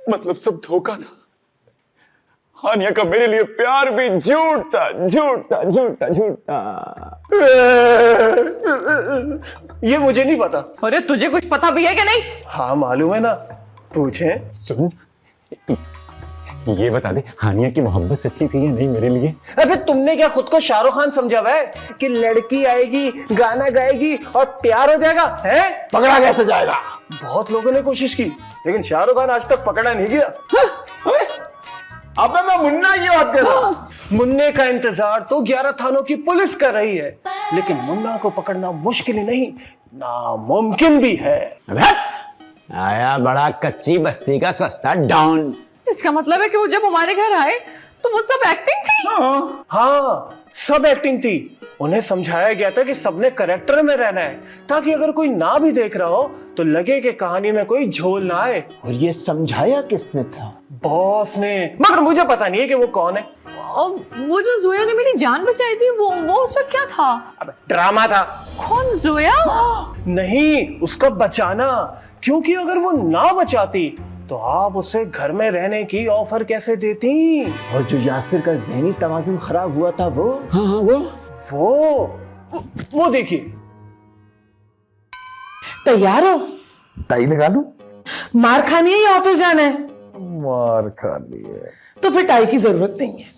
मतलब सब धोखा था। हानिया का मेरे लिए प्यार भी झूठ था, झूठ था, झूठ था, झूठ था। ये मुझे नहीं पता। अरे तुझे कुछ पता भी है कि नहीं? हाँ मालूम है ना, पूछें। सुन, ये बता दे, हानिया की मोहब्बत सच्ची थी या नहीं मेरे लिए? अबे तुमने क्या खुद को शाहरुख खान समझा हुआ है कि लड़की आएगी, गाना गाएगी और प्यार हो जाएगा? है पकड़ा कैसे जाएगा? बहुत लोगों ने कोशिश की लेकिन शाहरुख खान आज तक पकड़ा नहीं गया। अबे मैं मुन्ना की बात कर रहा हूं। मुन्ने का इंतजार तो 11 थानों की पुलिस कर रही है, लेकिन मुन्ना को पकड़ना मुश्किल ही नहीं, नामुमकिन भी है। आया बड़ा कच्ची बस्ती का सस्ता डॉन। इसका मतलब है कि वो जब हमारे घर आए तो वो सब एक्टिंग थी? हाँ सब एक्टिंग थी। उन्हें समझाया गया था कि सबने करेक्टर में रहना है, ताकि अगर कोई ना भी देख रहा हो तो लगे कि कहानी में कोई झोल ना आए। और ये समझाया किसने था? बॉस ने, मगर मुझे पता नहीं है कि वो कौन है। और वो जो जोया ने मेरी जान बचाई थी, वो उस वक्त क्या था? अब ड्रामा था। कौन जोया? नहीं, उसका बचाना, क्योंकि अगर वो ना बचाती तो आप उसे घर में रहने की ऑफर कैसे देती? और जो यासिर का ज़हनी तवाज़ुन खराब हुआ था वो? हाँ वो देखिए। तैयार हो? टाई लगा लूं? मार खानी है या ऑफिस जाना है? मार खानी है। तो फिर टाई की जरूरत नहीं है।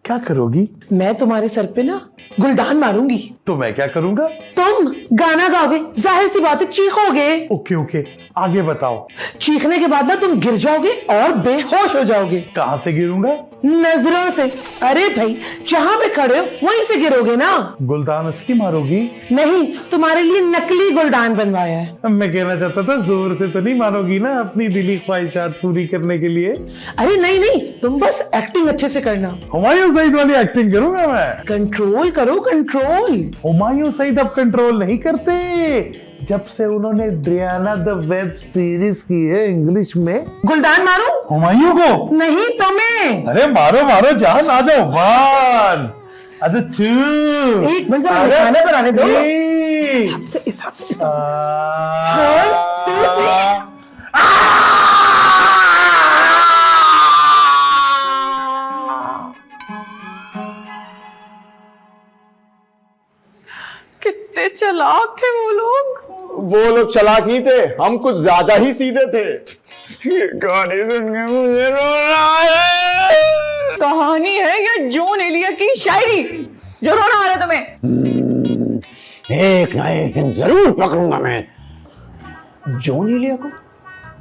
क्या करोगी? मैं तुम्हारे सर पे ना गुलदान मारूंगी। तो मैं क्या करूंगा? तुम गाना गाओगे, जाहिर सी बात है चीखोगे। ओके ओके, आगे बताओ। चीखने के बाद ना तुम गिर जाओगे और बेहोश हो जाओगे। कहां से गिरूंगा? नजरों से। अरे भाई, जहां पे खड़े हो वहीं से गिरोगे ना। गुलदान असली मारोगी? नहीं, तुम्हारे लिए नकली गुलदान बनवाया है। मैं कहना चाहता था जोर से तो नहीं मारोगी ना अपनी दिली ख्वाहिशात पूरी करने के लिए? अरे नहीं नहीं, तुम बस एक्टिंग अच्छे से करना। हुमायूं सईद वाली एक्टिंग करूंगा मैं। कंट्रोल करो, कंट्रोल। हुमायूं सईद अब कंट्रोल नहीं करते जब से उन्होंने ड्रियाना द वेब सीरीज की है इंग्लिश में। गुलदान मारो। हुमायूं को नहीं, तुम्हें। अरे मारो मारो, जान आ जाओ। 1 अच्छा 2 एक मिनट जरा निशाने पर आने दो। 3 इस हाथ से 1 2 3। कितने चालाक थे वो लोग। वो लोग चालाक नहीं थे, हम कुछ ज्यादा ही सीधे थे। ये कहानी सुन के मुझे रोना है। कहानी है या जॉन एलिया की शायरी जो रोना आ रहा है तुम्हें? एक ना एक दिन जरूर पकड़ूंगा मैं जॉन एलिया को।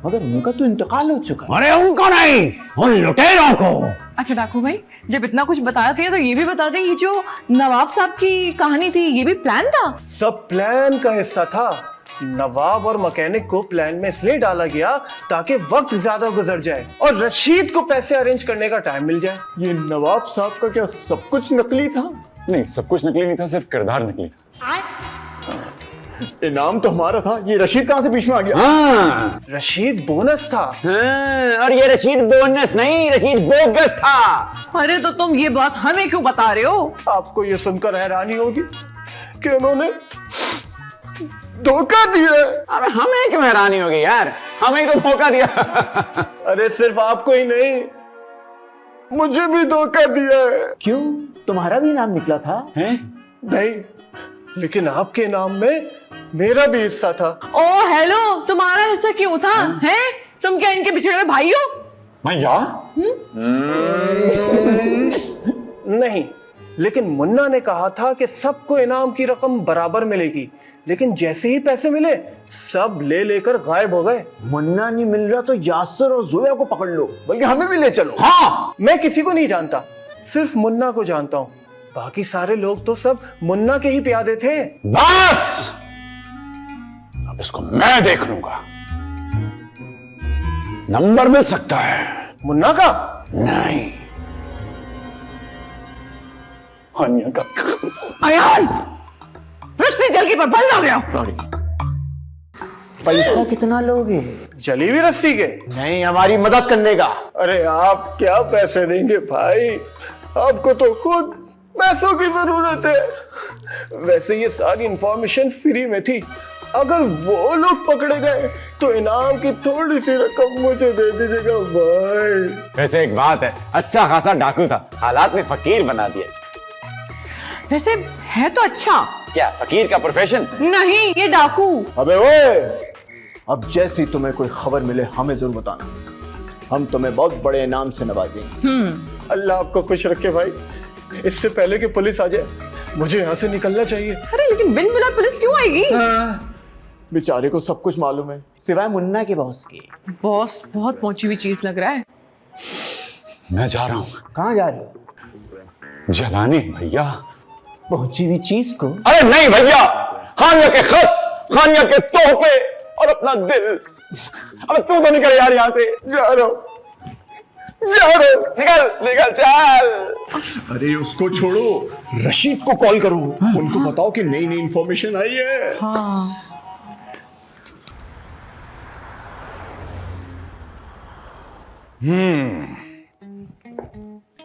मगर उनका तो इंतकाल हो चुका। अरे उनको नहीं, उन लुटेरों को। अच्छा डाकू भाई, जब इतना कुछ बता दिया तो ये भी बता दें, ये जो नवाब साहब की कहानी थी ये भी प्लान था? सब प्लान का हिस्सा था। नवाब और मैकेनिक को प्लान में इसलिए डाला गया ताकि वक्त ज्यादा गुजर जाए और रशीद को पैसे अरेंज करने का टाइम मिल जाए। ये नवाब साहब का क्या सब कुछ नकली था? नहीं, सब कुछ नकली नहीं था, सिर्फ किरदार नकली था। इनाम तो हमारा था, ये रशीद कहां से बीच में आ गया? हाँ। रशीद बोनस था। हाँ, और ये रशीद बोनस नहीं, रशीद बोगस था। अरे तो तुम ये बात हमें क्यों बता रहे हो? आपको ये सुनकर हैरानी होगी कि उन्होंने धोखा दिया। अरे हमें क्यों हैरानी होगी यार, हमें तो धोखा दिया। अरे सिर्फ आपको ही नहीं, मुझे भी धोखा दिया है। क्यों, तुम्हारा भी नाम निकला था? हैं? नहीं, लेकिन आपके नाम में मेरा भी हिस्सा था। ओ हेलो, तुम्हारा हिस्सा क्यों था? हैं? तुम क्या इनके बिछड़े हुए भाई हो? भैया नहीं, लेकिन मुन्ना ने कहा था कि सबको इनाम की रकम बराबर मिलेगी, लेकिन जैसे ही पैसे मिले सब ले लेकर गायब हो गए। मुन्ना नहीं मिल रहा तो यासिर और जोया को पकड़ लो, बल्कि हमें भी ले चलो। हाँ, मैं किसी को नहीं जानता, सिर्फ मुन्ना को जानता हूँ। बाकी सारे लोग तो सब मुन्ना के ही प्यादे थे। बस अब इसको मैं देख लूंगा। नंबर मिल सकता है। मुन्ना का? नहीं, हानिया का। अयान, रस्सी जल के पर बल ना गया। सॉरी। पैसा कितना लोगे? जली हुई रस्सी के? नहीं, हमारी मदद करने का। अरे आप क्या पैसे देंगे भाई, आपको तो खुद पैसों की जरूरत है। वैसे ये सारी इंफॉर्मेशन फ्री में थी, अगर वो लोग पकड़े गए तो इनाम की थोड़ी सी रकम मुझे दे दीजिएगा भाई। वैसे एक बात है, अच्छा खासा डाकू था, हालात ने फकीर बना दिया। वैसे है तो अच्छा। क्या फकीर का प्रोफेशन? नहीं, ये डाकू। अबे ओए, अब जैसी तुम्हें कोई खबर मिले हमें जरूर बताना, हम तुम्हें बहुत बड़े इनाम से नवाजेंगे। अल्लाह आपको खुश रखे भाई। इससे पहले कि पुलिस आ जाए मुझे यहाँ से निकलना चाहिए। अरे लेकिन बिन बुलाए पुलिस क्यों आएगी? बेचारे को सब कुछ मालूम है सिवाय मुन्ना के बॉस के। बॉस बहुत पहुंची हुई चीज लग रहा है। मैं जा रहा हूँ। कहाँ जा रहे हो? जलाने भैया। पहुंची हुई चीज को? अरे नहीं भैया, खानिया के खत, खानिया के तोहफे और अपना दिल। अबे तू तो निकल यार यहाँ से। जा रहा हूँ, निकल निकल चल। अरे उसको छोड़ो, रशीद को कॉल करो, उनको बताओ कि नई नई इंफॉर्मेशन आई है। हाँ।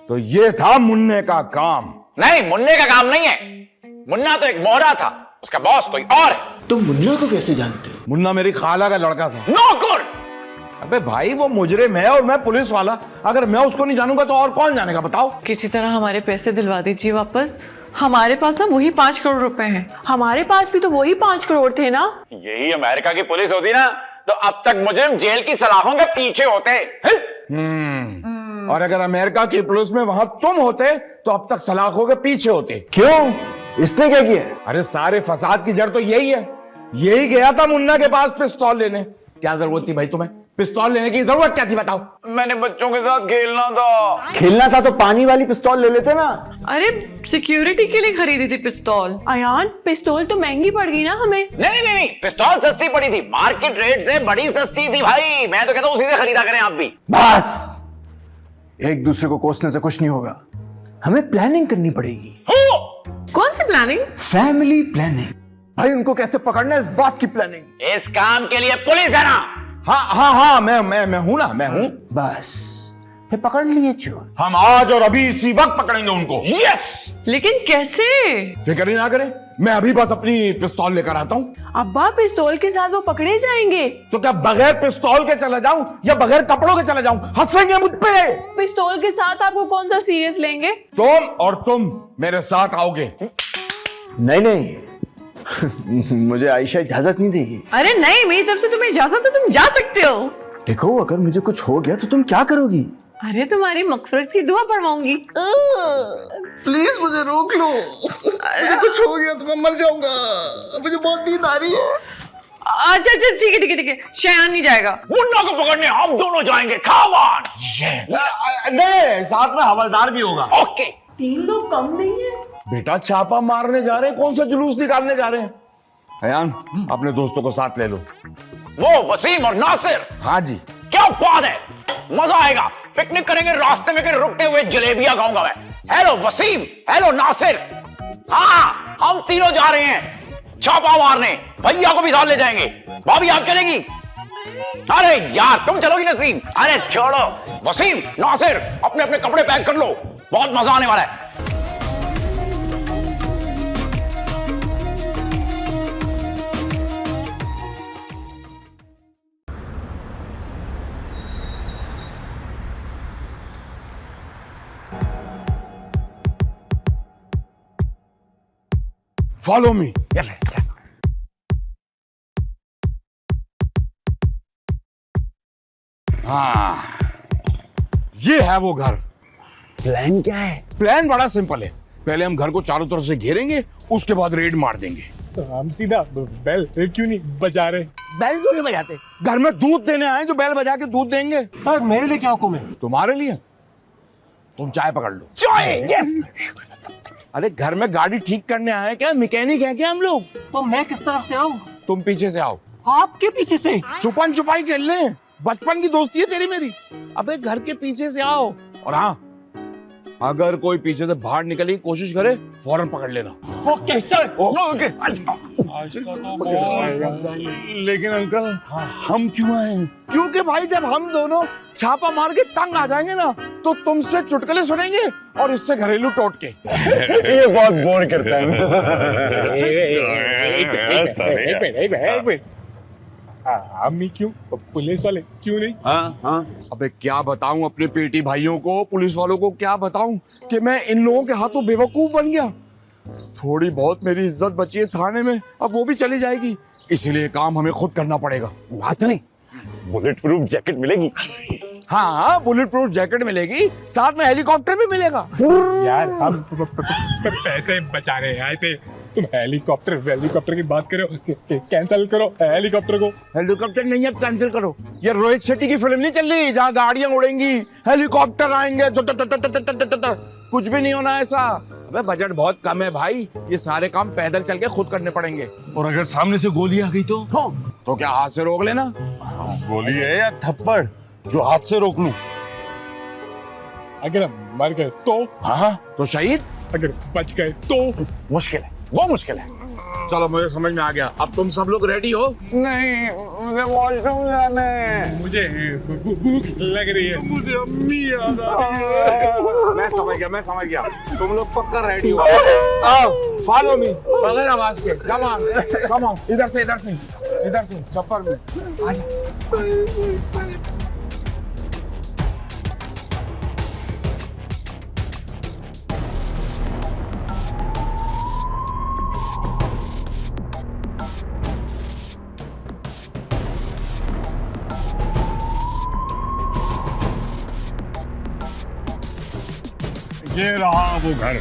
तो ये था मुन्ने का काम। नहीं, मुन्ने का काम नहीं है। मुन्ना तो एक मोहरा था, उसका बॉस कोई और है। तुम मुन्ना को कैसे जानते हो? मुन्ना मेरी खाला का लड़का था। नौकर। अबे भाई वो मुजरिम है और मैं पुलिस वाला, अगर मैं उसको नहीं जानूंगा तो और कौन जानेगा बताओ। किसी तरह हमारे पैसे दिलवा दीजिए वापस। हमारे पास ना वही 5 करोड़ रुपए हैं। हमारे पास भी तो वही 5 करोड़ थे ना। यही अमेरिका की पुलिस होती ना तो अब तक मुजरिम जेल की सलाखों के पीछे होते। और अगर अमेरिका की पुलिस में वहां तुम होते तो अब तक सलाखों के पीछे होते। क्यों? इसने क्या किया? अरे सारे फसाद की जड़ तो यही है। यही गया था मुन्ना के पास पिस्तौल लेने। क्या जरूरत थी भाई तुम्हें पिस्तौल लेने की? जरूरत क्या थी बताओ? मैंने बच्चों के साथ खेलना था। खेलना था तो पानी वाली पिस्तौल ले लेते ना। अरे सिक्योरिटी के लिए खरीदी थी पिस्तौल। अयान, पिस्तौल तो महंगी पड़ गई ना हमें। नहीं, पिस्तौल सस्ती पड़ी थी, मार्केट रेट से बड़ी सस्ती थी भाई। मैं तो कहता हूँ उसी से खरीदा करें आप भी। बस, एक दूसरे को कोसने से कुछ नहीं होगा, हमें प्लानिंग करनी पड़ेगी। कौन सी प्लानिंग? Family planning. भाई उनको कैसे पकड़ना है इस बात की प्लानिंग। इस काम के लिए पुलिस है ना। हाँ मैं हूं ना, मैं हूं। बस फिर पकड़ लिए चोर। हम आज और अभी इसी वक्त पकड़ेंगे उनको। यस। लेकिन कैसे? फिक्र ही ना करें, मैं अभी बस अपनी पिस्तौल लेकर आता हूं। अब्बा, पिस्तौल के साथ वो पकड़े जाएंगे। तो क्या बगैर पिस्तौल के चला जाऊं या बगैर कपड़ों के चला जाऊं? हंसेंगे मुझ पे। पिस्तौल के साथ आपको कौन सा सीरियस लेंगे? तुम और तुम मेरे साथ आओगे। नहीं मुझे आयशा इजाजत नहीं देगी। अरे नहीं, मेरी तरफ से तुम्हें इजाजत है, तुम जा सकते हो। देखो अगर मुझे कुछ हो गया तो तुम क्या करोगी? अरे तुम्हारी मगफिरत की दुआ पढ़वाऊंगी। प्लीज मुझे रोक लो, मुझे कुछ हो गया तो मैं मर जाऊंगा, मुझे बहुत नींद आ रही है। अच्छा ठीक है, शयान नहीं जाएगा। मुन्ना को पकड़ने हम दोनों जाएंगे। Come on। नहीं, साथ में हवलदार भी होगा। ओके। 3 लोग कम नहीं है। बेटा छापा मारने जा रहे हैं, कौन सा जुलूस निकालने जा रहे हैं? अयान, अपने दोस्तों को साथ ले लो। वो वसीम और नासिर। हाँ जी। क्या बात है, मजा आएगा। पिकनिक करेंगे, रास्ते में के रुकते हुए जलेबियां खाऊंगा मैं। Hello Wasim, hello Nasir. हाँ, हम तीनों जा रहे हैं छापा मारने। भैया को भी साथ ले जाएंगे। भाभी आप चलेगी? अरे यार तुम चलोगी नसीम? अरे छोड़ो। वसीम, नासिर, अपने अपने कपड़े पैक कर लो, बहुत मजा आने वाला है। Follow me. हाँ, ये है वो घर। प्लान क्या है? प्लान बड़ा सिंपल है। पहले हम घर को चारों तरफ से घेरेंगे, उसके बाद रेड मार देंगे। तो हम सीधा बेल क्यों नहीं बजा रहे? बैल क्यों नहीं बजाते? घर में दूध देने आए जो बैल बजा के दूध देंगे। सर मेरे लिए क्या हुक्म है? तुम्हारे लिए तुम चाय पकड़ लो। चाय। यस। अरे घर में गाड़ी ठीक करने आए क्या? मैकेनिक है क्या हम लोग? तो मैं किस तरफ से आऊं? तुम पीछे से आओ। आपके पीछे से? छुपन छुपाई खेल ले, बचपन की दोस्ती है तेरी मेरी। अबे घर के पीछे से आओ। और हाँ, अगर कोई पीछे से बाहर निकलने की कोशिश करे फौरन पकड़ लेना। Okay sir. ओके। लेकिन अंकल हम क्यों आए? क्योंकि भाई जब हम दोनों छापा मार के तंग आ जाएंगे ना तो तुमसे चुटकुले सुनेंगे और इससे घरेलू टोटके। ये बहुत बोर करता है। अम्मी क्यों? पुलिस वाले क्यों नहीं? हाँ। अबे क्या बताऊं अपने पेटी भाइयों को, पुलिस वालों को क्या बताऊं कि मैं इन लोगों के हाथों बेवकूफ बन गया। थोड़ी बहुत मेरी इज्जत बची है थाने में, अब वो भी चली जाएगी, इसीलिए काम हमें खुद करना पड़ेगा। बात नहीं, बुलेट प्रूफ जैकेट मिलेगी। हाँ, बुलेट प्रूफ जैकेट मिलेगी, साथ में हेलीकॉप्टर भी मिलेगा। यार हम पैसे बचाने आए थे, तुम हेलीकॉप्टर की बात करो, कैंसिल करो हेलीकॉप्टर को। हेलीकॉप्टर नहीं, अब कैंसिल करो। ये रोहित शेट्टी की फिल्म नहीं चल रही जहाँ गाड़ियां उड़ेंगी, हेलीकॉप्टर आएंगे, कुछ भी नहीं होना ऐसा। अबे बजट बहुत कम है भाई, ये सारे काम पैदल चल के खुद करने पड़ेंगे। और अगर सामने से गोली आ गई तो क्या हाथ से रोक लेना? गोली है या थप्पड़ जो हाथ से रोक लूं? अगर मर गए तो? हाँ तो शहीद। अगर बच गए तो? मुश्किल है, बहुत मुश्किल है। चलो मुझे समझ में आ गया, अब तुम सब लोग रेडी हो? नहीं, मुझे वॉशरूम जाना है। मुझे भूख लग रही है। मुझे अम्मी याद आ रही है। मैं समझ गया, तुम लोग पक्का रेडी हो। आओ फॉलो मी, बगैर आवाज के। कम ऑन, इधर से चप्पल में आजा। ये रहा वो घर,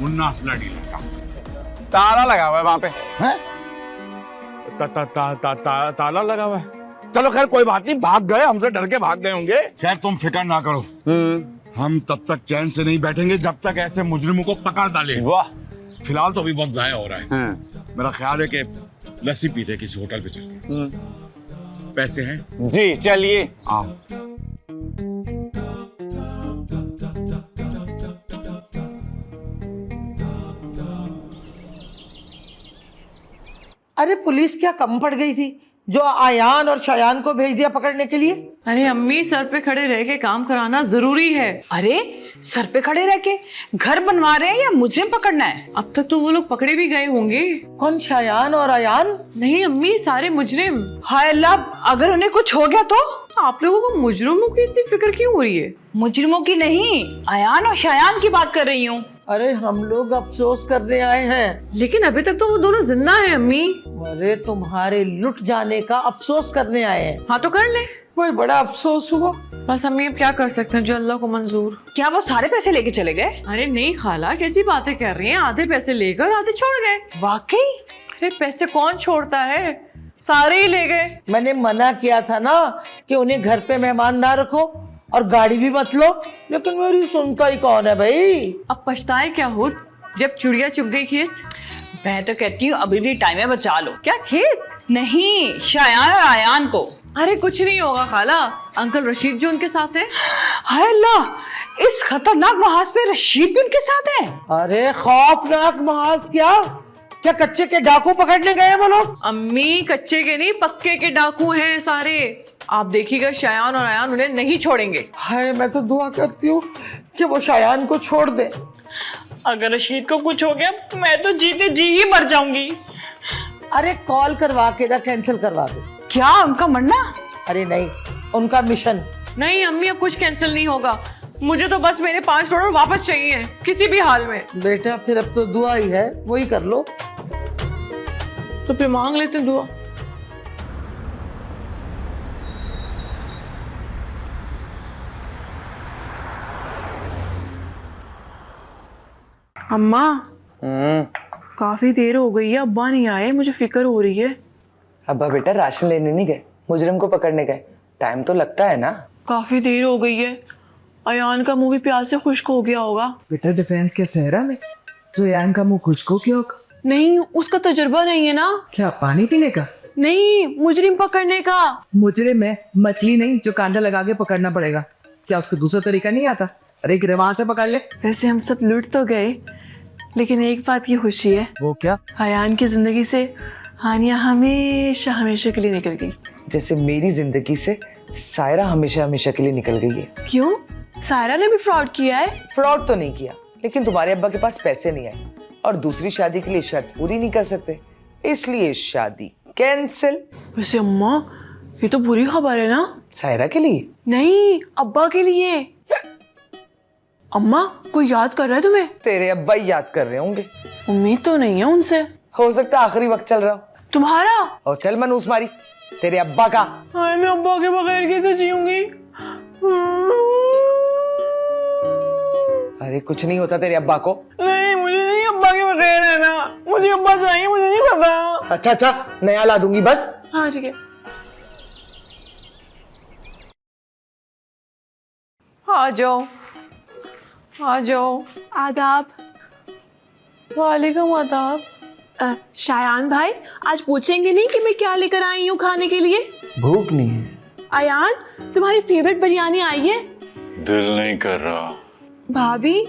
मुन्ना असला डीलर का। ताला लगा हुआ है वहां पे। हैं? ताला लगा हुआ है। चलो खैर कोई बात नहीं, भाग गए, हमसे डर के भाग गए होंगे। खैर तुम फिक्र ना करो, हम तब तक चैन से नहीं बैठेंगे जब तक ऐसे मुजरिमों को पकड़ डाले। वाह। फिलहाल तो अभी वक्त जाया हो रहा है। मेरा ख्याल है कि लस्सी पीते किसी होटल पे चल। पैसे हैं? जी चलिए। आओ। अरे पुलिस क्या कम पड़ गई थी जो आयान और शयान को भेज दिया पकड़ने के लिए? अरे अम्मी, सर पे खड़े रह के काम कराना जरूरी है। अरे सर पे खड़े रह के घर बनवा रहे हैं या मुजरिम पकड़ना है? अब तक तो वो लोग पकड़े भी गए होंगे। कौन, शयान और आयान? नहीं अम्मी, सारे मुजरिम। हाय अल्लाह, अगर उन्हें कुछ हो गया तो? आप लोगों को मुजरिमों की इतनी फिक्र क्यों हो रही है? मुजरिमों की नहीं, आयान और शयान की बात कर रही हूँ। अरे हम लोग अफसोस करने आए हैं। लेकिन अभी तक तो वो दोनों जिंदा हैं अम्मी। अरे तुम्हारे लुट जाने का अफसोस करने आए हैं। हाँ तो कर ले। कोई बड़ा अफसोस हुआ? बस अम्मी अब क्या कर सकते हैं, जो अल्लाह को मंजूर। क्या वो सारे पैसे लेके चले गए? अरे नहीं खाला, कैसी बातें कर रही हैं? आधे पैसे लेकर आधे छोड़ गए। वाकई? अरे पैसे कौन छोड़ता है, सारे ही ले गए। मैंने मना किया था ना कि उन्हें घर पे मेहमान ना रखो और गाड़ी भी मत लो, लेकिन मेरी सुनता ही कौन है भाई। अब पछताए क्या हो जब चिड़िया चुग गई खेत। मैं तो कहती हूँ अभी भी टाइम है, बचा लो। क्या खेत? नहीं, शयान और आयान को। अरे कुछ नहीं होगा खाला, अंकल रशीद जो उनके साथ है। हाय अल्लाह, इस खतरनाक महाज पे रशीद भी उनके साथ है? अरे खौफनाक महाज क्या कच्चे के डाकू पकड़ने गए हैं वो लोग? अम्मी कच्चे के नहीं, पक्के के डाकू हैं सारे। आप देखिएगा शयान और आयान उन्हें नहीं छोड़ेंगे। हाय, मैं तो दुआ करती हूँ कि वो शयान को छोड़ दे। अगर रशीद को कुछ हो गया मैं तो जीते जी ही मर जाऊंगी। अरे कॉल करवा के ना कैंसिल करवा दो। क्या उनका मरना? अरे नहीं, उनका मिशन। नहीं अम्मी, अब कुछ कैंसिल नहीं होगा। मुझे तो बस मेरे 5 करोड़ वापस चाहिए किसी भी हाल में। बेटा फिर अब तो दुआ ही है, वही कर लो। तो फिर मांग लेते हैं दुआ। अम्मा, काफी देर हो गई है, अब्बा नहीं आए, मुझे फिक्र हो रही है। अब्बा बेटा राशन लेने नहीं गए, मुजरिम को पकड़ने गए। टाइम तो लगता है ना। काफी देर हो गई है, अयान का मुंह भी प्यास से खुश्क हो गया होगा। बेटा डिफेंस के सहरा में जो अयान का मुंह खुश्क हो गया होगा। नहीं, उसका तजुर्बा नहीं है ना। क्या पानी पीने का? नहीं, मुजरिम पकड़ने का। मुजरिम है, मछली नहीं जो कांटा लगा के पकड़ना पड़ेगा। क्या उसका दूसरा तरीका नहीं आता? अरे गिरवान से पकड़ ले। वैसे हम सब लुट तो गए, लेकिन एक बात की खुशी है। वो क्या? अयान की जिंदगी से हानिया हमेशा हमेशा के लिए निकल गई। जैसे मेरी जिंदगी से सायरा हमेशा हमेशा के लिए निकल गई है। क्यों? सायरा ने भी फ्रॉड किया है? फ्रॉड तो नहीं किया, लेकिन तुम्हारे अब्बा के पास पैसे नहीं आए और दूसरी शादी के लिए शर्त पूरी नहीं कर सकते, इसलिए शादी कैंसिल। वैसे अम्मा, ये तो बुरी खबर है ना? सायरा के लिए नहीं, अब्बा के लिए। अम्मा, कोई याद कर रहा है तुम्हें? तेरे अब्बा ही याद कर रहे होंगे। उम्मीद तो नहीं है उनसे। हो सकता आखिरी वक्त चल रहा हो। तुम्हारा? और चल मनूस मारी, तेरे अब्बा का। हाय, मैं अब्बा के बगैर कैसे जीऊंगी? अरे कुछ नहीं होता तेरे अब्बा को। नहीं, मुझे नहीं अब्बा के बगैर है ना, मुझे अब्बा चाहिए, मुझे नहीं पता। अच्छा अच्छा, नया ला दूंगी बस। हाँ ठीक है। आ जाओ आ जाओ। आदाब। वालेकुम आदाब। शायान भाई, आज पूछेंगे नहीं कि मैं क्या लेकर आई हूँ खाने के लिए? भूख नहीं है। अयान, तुम्हारी फेवरेट बिरयानी आई है। दिल नहीं कर रहा। भाभी,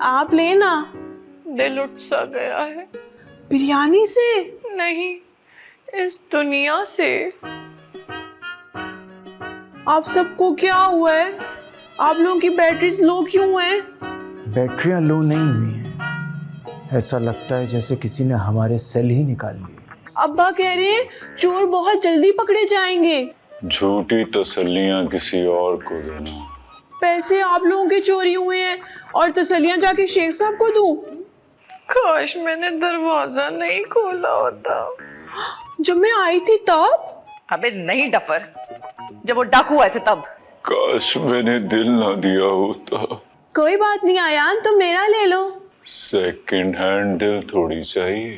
आप लेना। दिल उठ सा गया है। बिरयानी से नहीं, इस दुनिया से। आप सबको क्या हुआ है? आप लोगों की बैटरीज लो क्यों है? बैटरियां लो नहीं हुई हैं। ऐसा लगता है जैसे किसी ने हमारे सेल ही निकाल लिए। अब्बा कह रहे हैं चोर बहुत जल्दी पकड़े जाएंगे। झूठी तसल्लियां किसी और को देना। पैसे आप लोगों के चोरी हुए हैं और तसल्लियां जाके शेख साहब को दूं। काश मैंने दरवाजा नहीं खोला होता। जब मैं आई थी तब? अबे नहीं डफर, जब वो डाकू आए थे तब। काश मैंने दिल ना दिया होता। कोई बात नहीं आयान, तुम मेरा ले लो। सेकंड हैंड दिल थोड़ी चाहिए।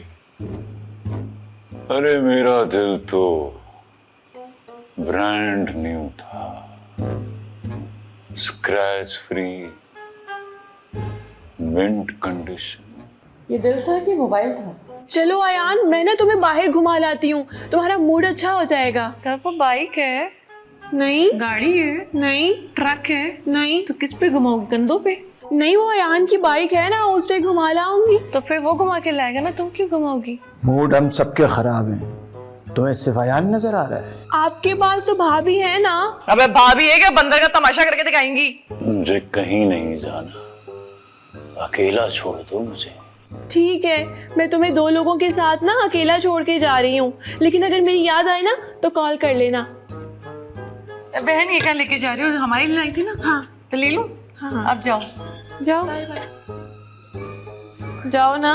अरे मेरा दिल तो ब्रांड न्यू था, स्क्रैच फ्री, मिंट कंडीशन। ये दिल था कि मोबाइल था? चलो आयान, मैं ना तुम्हें बाहर घुमा लाती हूँ, तुम्हारा मूड अच्छा हो जाएगा। तेरे को बाइक है? नहीं। गाड़ी है? नहीं। ट्रक है? नहीं। तो किस पे घुमाओगी? कंधों पे? नहीं, वो अयान की बाइक है ना, उस पे घुमा लाऊंगी। तो फिर वो घुमा के लाएगा ना, तुम क्यों घुमाओगी? मूड हम सबके खराब हैं। तुम्हें सिर्फ अयान नजर आ रहा है? आपके पास तो भाभी है ना। अबे भाभी है क्या? बंदर का तमाशा करके दिखाएंगी। मुझे कहीं नहीं जाना, अकेला छोड़ दो मुझे। ठीक है, मैं तुम्हें 2 लोगों के साथ ना अकेला छोड़ के जा रही हूँ, लेकिन अगर मेरी याद आए ना तो कॉल कर लेना। बहन ये क्या लेके जा रही हो? हमारी लिए लाई थी ना। हाँ तो ले लो। हाँ अब जाओ जाओ। Bye bye. जाओ ना।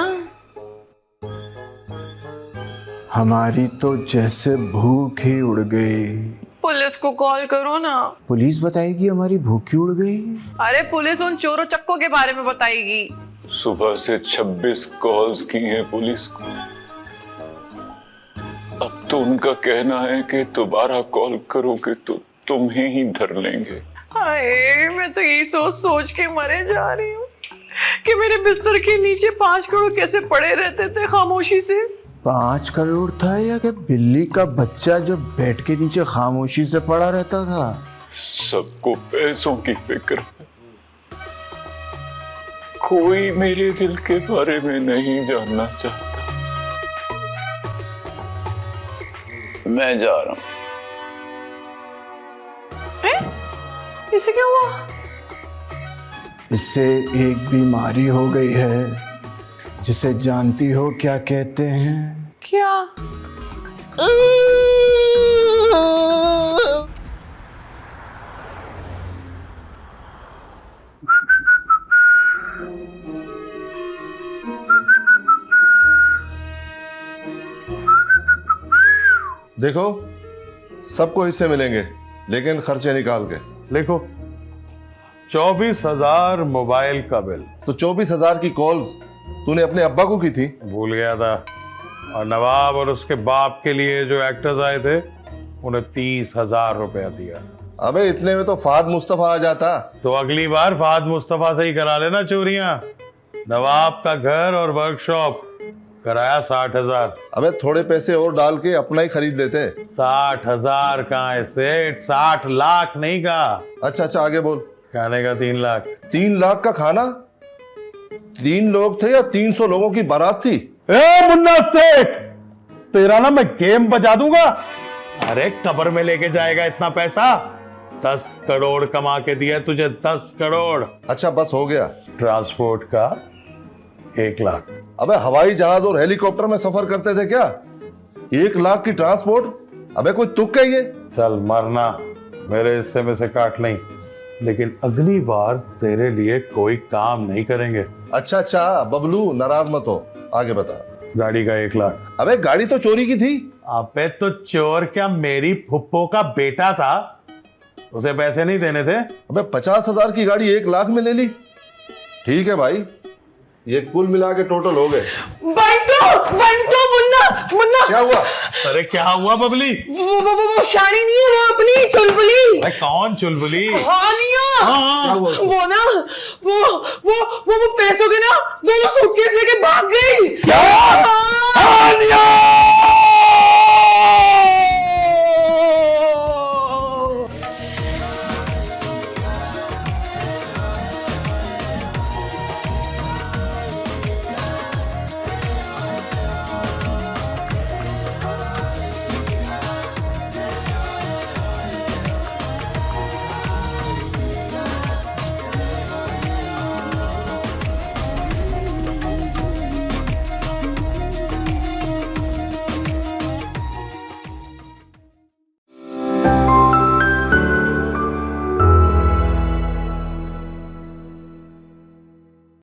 हमारी तो जैसे भूख ही उड़ गई। पुलिस को कॉल करो ना। पुलिस बताएगी हमारी भूख ही उड़ गई? अरे पुलिस उन चोरों चक्कों के बारे में बताएगी। सुबह से 26 कॉल्स की हैं पुलिस को। अब तो उनका कहना है कि दोबारा कॉल करोगे तो तुम्हें ही धर लेंगे। हाय, मैं तो यही सोच सोच के मरे जा रही हूँ कि मेरे बिस्तर के नीचे 5 करोड़ कैसे पड़े रहते थे खामोशी से। 5 करोड़ था या कि बिल्ली का बच्चा जो बेड के नीचे खामोशी से पड़ा रहता था? सबको पैसों की फिक्र है, कोई मेरे दिल के बारे में नहीं जानना चाहता। मैं जा रहा हूं। इसे क्या हुआ? इससे एक बीमारी हो गई है जिसे जानती हो क्या कहते हैं? क्या? देखो, सबको हिस्से मिलेंगे, लेकिन खर्चे निकाल के लिखो। 24,000 मोबाइल का बिल। तो 24,000 की कॉल्स तूने अपने अब्बा को की थी? भूल गया था। और नवाब और उसके बाप के लिए जो एक्टर्स आए थे उन्हें 30,000 रुपया दिया। अबे इतने में तो फाद मुस्तफा आ जाता। तो अगली बार फाद मुस्तफा से ही करा लेना चोरियां। नवाब का घर और वर्कशॉप कराया 60,000। अबे थोड़े पैसे और डाल के अपना ही खरीद लेते। 60,000 कहाँ है सेठ? 60 लाख नहीं का। अच्छा आगे बोल। खाने का 3 लाख। 3 लाख का खाना? 3 लोग थे या 300 लोगों की बारात थी? ए मुन्ना सेठ, तेरा ना मैं गेम बजा दूंगा। अरे कब्र में लेके जाएगा इतना पैसा? 10 करोड़ कमा के दिया तुझे, 10 करोड़। अच्छा बस हो गया। ट्रांसपोर्ट का 1 लाख। अबे हवाई जहाज और हेलीकॉप्टर में सफर करते थे क्या? 1 लाख की ट्रांसपोर्ट? अबे कोई तुक है ये? चल मरना, मेरे हिस्से में से काट नहीं, लेकिन अगली बार तेरे लिए कोई काम नहीं करेंगे। अच्छा बबलू नाराज मत हो, आगे बता। गाड़ी का 1 लाख। अबे गाड़ी तो चोरी की थी। अबे तो चोर क्या मेरी फुप्पो का बेटा था, उसे पैसे नहीं देने थे? अबे 50,000 की गाड़ी 1 लाख में ले ली। ठीक है भाई, ये कुल मिला के टोटल हो गए। बंटो मुन्ना क्या हुआ? अरे क्या हुआ बबली? वो शानी नहीं है, वो अपनी चुलबुली। अरे कौन चुलबुली? हाँ, वो ना वो पैसों के ना 2 सूटकेस लेके भाग गई। क्या?